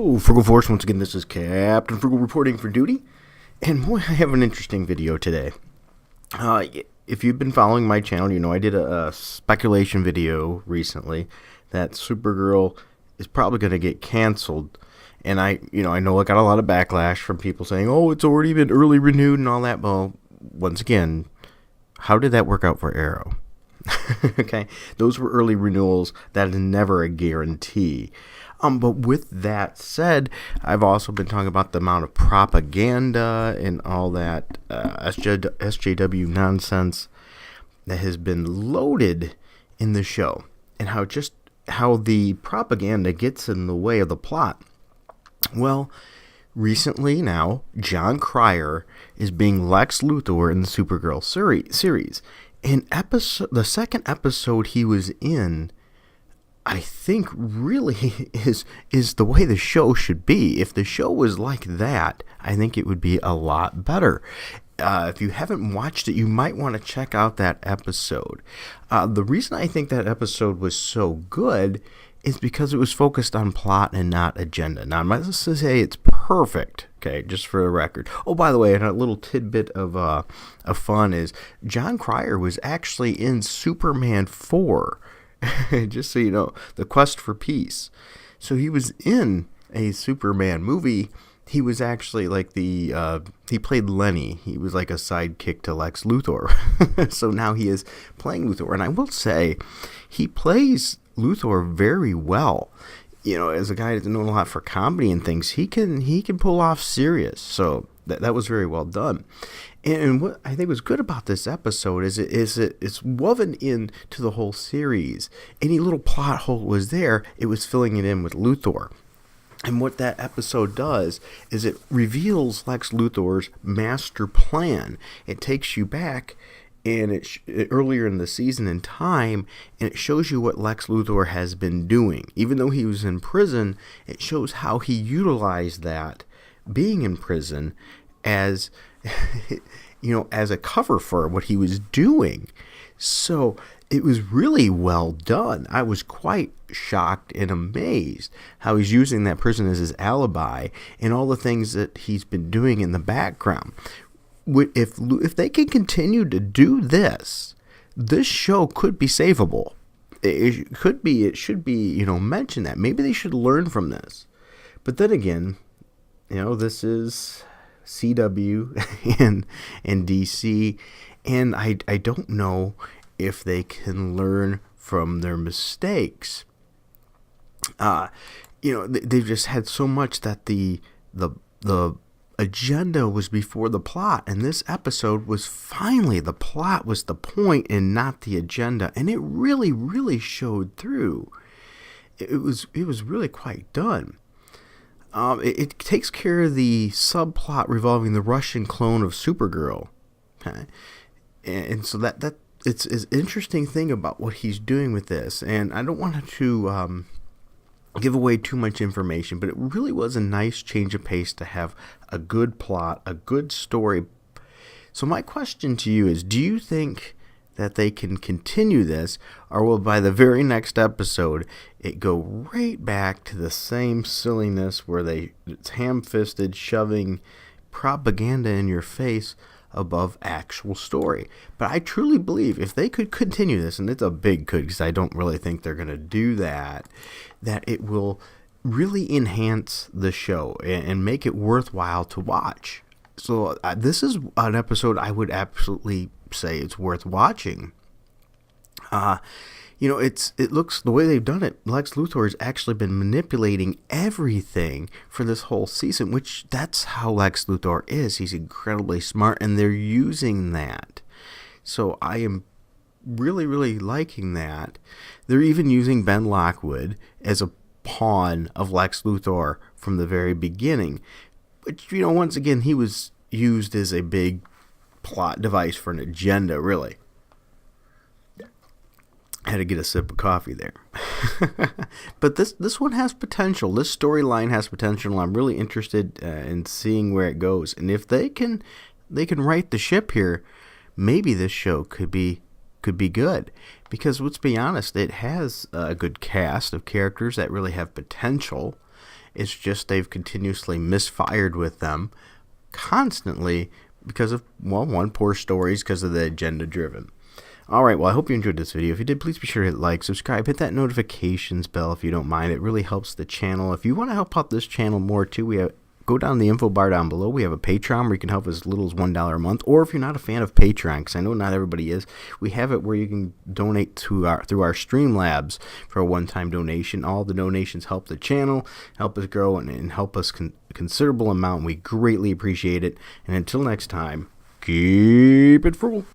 Hello, Frugal Force. Once again, this is Captain Frugal reporting for duty. And boy, I have an interesting video today. If you've been following my channel, you know I did a speculation video recently that Supergirl is probably going to get canceled. And I know I got a lot of backlash from people saying, oh, it's already been early renewed and all that. Well, once again, how did that work out for Arrow? Okay, those were early renewals. That is never a guarantee. But with that said, I've also been talking about the amount of propaganda and all that SJW nonsense that has been loaded in the show, and how the propaganda gets in the way of the plot. Well, recently now, John Cryer is being Lex Luthor in the Supergirl series. The second episode he was in, I think really is the way the show should be. If the show was like that, I think it would be a lot better. If you haven't watched it, you might want to check out that episode. The reason I think that episode was so good is because it was focused on plot and not agenda. Now, I'm not going to say it's perfect, okay, just for the record. Oh, by the way, and a little tidbit of fun is John Cryer was actually in Superman 4. Just so you know, The Quest for Peace. So he was in a Superman movie. He was actually like he played Lenny. He was like a sidekick to Lex Luthor. So now he is playing Luthor. And I will say, he plays Luthor very well. You know, as a guy that's known a lot for comedy and things, he can pull off serious. So that was very well done. And what I think was good about this episode is it's woven into the whole series. Any little plot hole was there, it was filling it in with Luthor. And what that episode does is it reveals Lex Luthor's master plan. It takes you back and earlier in the season in time, and it shows you what Lex Luthor has been doing. Even though he was in prison, it shows how he utilized that being in prison as as a cover for what he was doing. So it was really well done. I was quite shocked and amazed how he's using that prison as his alibi and all the things that he's been doing in the background. If they can continue to do this show could be savable. It should be mentioned that maybe they should learn from this. But then again, this is CW and DC, and I don't know if they can learn from their mistakes. They've just had so much that the agenda was before the plot, and this episode was finally the plot was the point and not the agenda, and it really, really showed through. It was really quite done. It takes care of the subplot revolving the Russian clone of Supergirl, okay? And so that it's an interesting thing about what he's doing with this. And I don't want to give away too much information, but it really was a nice change of pace to have a good plot, a good story. So my question to you is, do you think that they can continue this, or will by the very next episode it go right back to the same silliness where it's ham-fisted shoving propaganda in your face above actual story? But I truly believe if they could continue this, and it's a big could because I don't really think they're going to do that it will really enhance the show and make it worthwhile to watch. So this is an episode I would absolutely say it's worth watching. It looks the way they've done it. Lex Luthor has actually been manipulating everything for this whole season, which that's how Lex Luthor is. He's incredibly smart, and they're using that. So I am really, really liking that. They're even using Ben Lockwood as a pawn of Lex Luthor from the very beginning. But, once again, he was used as a big plot device for an agenda, really. I had to get a sip of coffee there. But this one has potential. This storyline has potential. I'm really interested in seeing where it goes. And if they can right the ship here, maybe this show could be good. Because let's be honest, it has a good cast of characters that really have potential. It's just they've continuously misfired with them constantly because of, well, one, poor stories, because of the agenda driven. Alright, well, I hope you enjoyed this video. If you did, please be sure to hit like, subscribe, hit that notifications bell if you don't mind. It really helps the channel. If you want to help out this channel more too, go down the info bar down below. We have a Patreon where you can help as little as $1 a month. Or if you're not a fan of Patreon, because I know not everybody is, we have it where you can donate through our Streamlabs for a one-time donation. All the donations help the channel, help us grow, and help us considerable amount. We greatly appreciate it. And until next time, keep it frugal.